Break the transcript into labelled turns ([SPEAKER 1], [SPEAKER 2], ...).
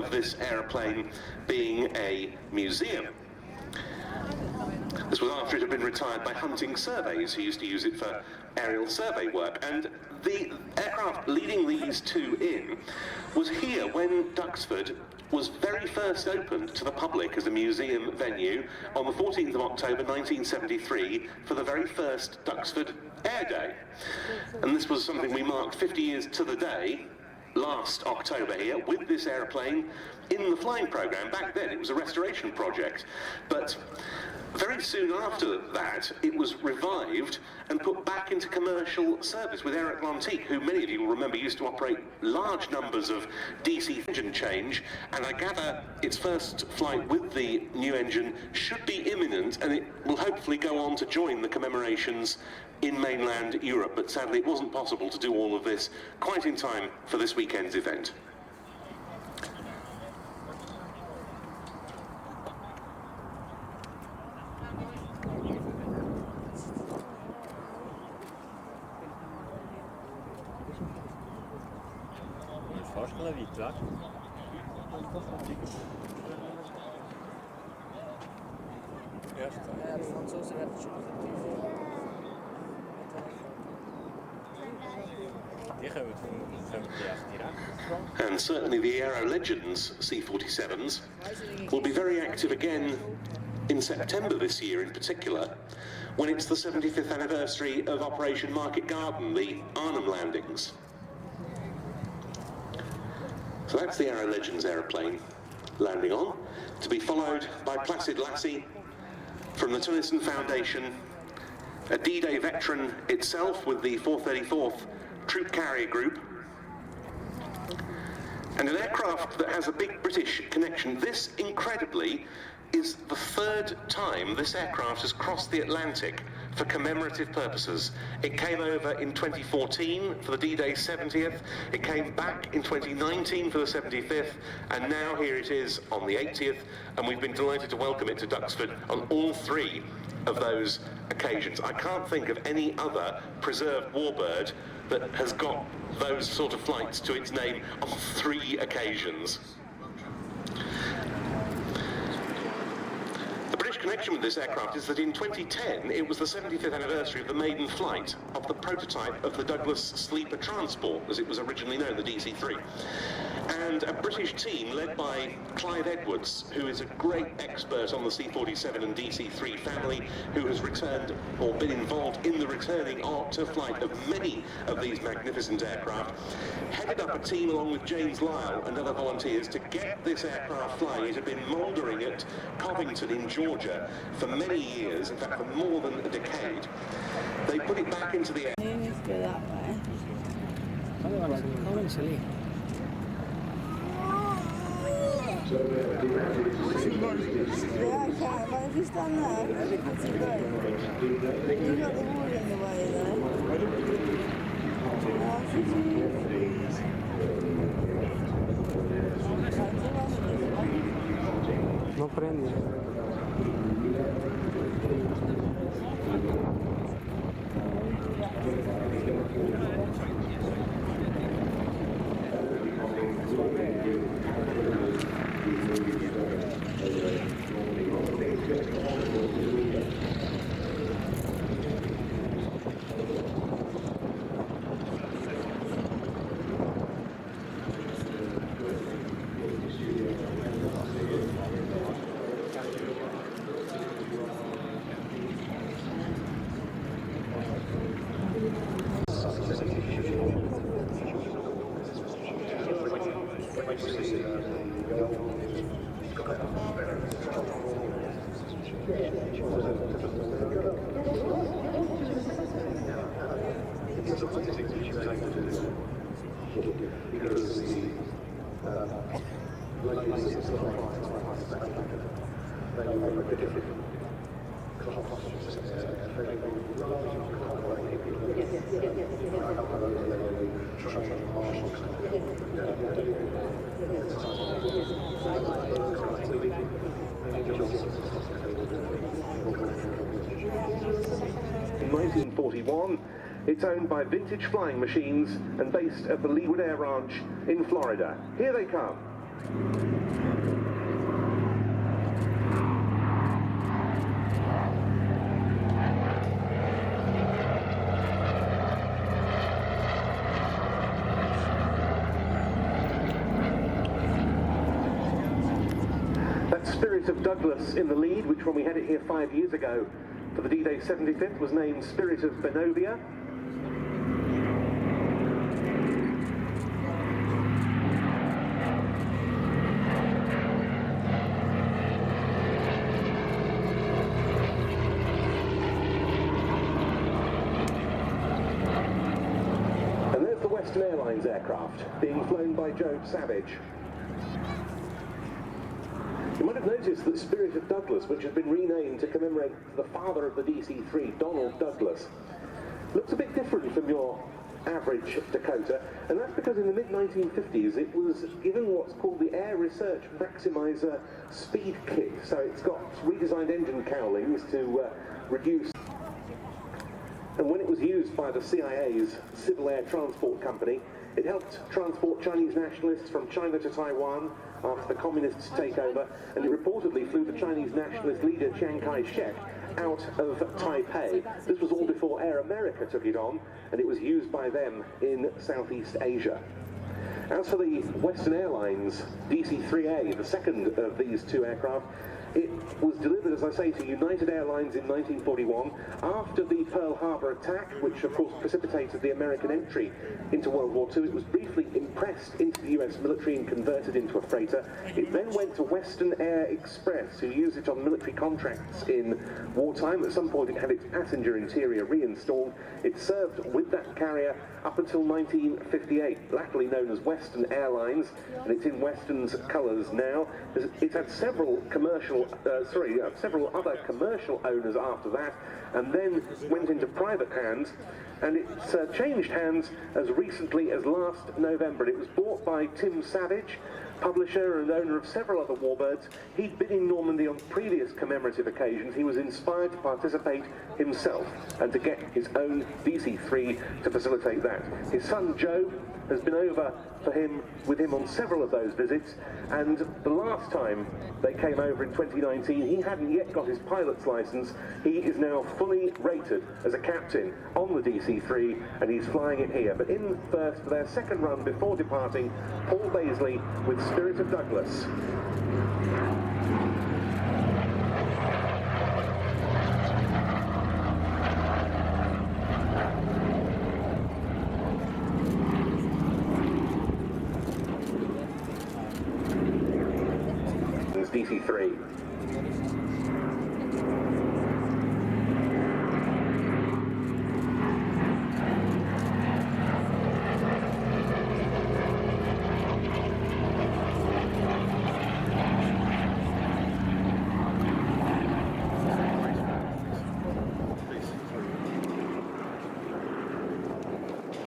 [SPEAKER 1] of this aeroplane being a museum. This was after it had been retired by Hunting Surveys, who used to use it for aerial survey work. And the aircraft leading these two in was here when Duxford was very first opened to the public as a museum venue on the 14th of October 1973 for the very first Duxford Air Day. And this was something we marked 50 years to the day last October here with this aeroplane in the flying programme. Back then it was a restoration project, but very soon after that it was revived and put back into commercial service with Eric Lontique, who many of you will remember used to operate large numbers of DC engine change, and I gather its first flight with the new engine should be imminent, and it will hopefully go on to join the commemorations in mainland Europe, but sadly it wasn't possible to do all of this quite in time for this weekend's event. And certainly the Aero Legends C-47s will be very active again in September this year in particular, when it's the 75th anniversary of Operation Market Garden, the Arnhem landings. So that's the Aero Legends aeroplane landing on, to be followed by Placid Lassie from the Tennyson Foundation, a D-Day veteran itself with the 434th Troop Carrier Group, and an aircraft that has a big British connection. This, incredibly, is the third time this aircraft has crossed the Atlantic for commemorative purposes. It came over in 2014 for the D-Day 70th, it came back in 2019 for the 75th, and now here it is on the 80th, and we've been delighted to welcome it to Duxford on all three of those occasions. I can't think of any other preserved warbird that has got those sort of flights to its name on three occasions. The British connection with this aircraft is that in 2010 it was the 75th anniversary of the maiden flight of the prototype of the Douglas Sleeper Transport, as it was originally known, the DC-3. And a British team led by Clive Edwards, who is a great expert on the C-47 and DC-3 family, who has returned or been involved in the returning to flight of many of these magnificent aircraft, headed up a team along with James Lyle and other volunteers to get this aircraft flying. It had been mouldering at Covington in Georgia for many years, in fact for more than a decade. They put it back into the air.
[SPEAKER 2] You need to go that way. Yeah, I can, but if you stand there, that's great. You've got the wall in the way there.
[SPEAKER 3] No prende.
[SPEAKER 1] In 1941, it's owned by Vintage Flying Machines and based at the Leeward Air Ranch in Florida. Here they come. Spirit of Douglas in the lead, which when we had it here 5 years ago for the D-Day 75th was named Spirit of Benovia. And there's the Western Airlines aircraft being flown by Joe Savage. You might have noticed that Spirit of Douglas, which has been renamed to commemorate the father of the DC-3, Donald Douglas, looks a bit different from your average Dakota, and that's because in the mid-1950s it was given what's called the Air Research Maximizer Speed Kit. So it's got redesigned engine cowlings to reduce. And when it was used by the CIA's Civil Air Transport Company, it helped transport Chinese nationalists from China to Taiwan after the communists' takeover, and it reportedly flew the Chinese nationalist leader Chiang Kai-shek out of Taipei. This was all before Air America took it on, and it was used by them in Southeast Asia. As for the Western Airlines DC-3A, the second of these two aircraft, it was delivered, as I say, to United Airlines in 1941 after the Pearl Harbor attack, which of course precipitated the American entry into World War II. It was briefly impressed into the US military and converted into a freighter. It then went to Western Air Express, who used it on military contracts in wartime. At some point it had its passenger interior reinstalled. It served with that carrier up until 1958, latterly known as Western Airlines, and it's in Western's colours now. It had several other commercial owners after that, and then went into private hands, and it's changed hands as recently as last November. It was bought by Tim Savage, publisher and owner of several other warbirds. He'd been in Normandy on previous commemorative occasions. He was inspired to participate himself and to get his own DC-3 to facilitate that. His son Joe has been over with him on several of those visits, and the last time they came over in 2019, he hadn't yet got his pilot's license. He is now fully rated as a captain on the DC-3, and he's flying it here. But in first for their second run before departing, Paul Baisley with Spirit of Douglas. DC-3.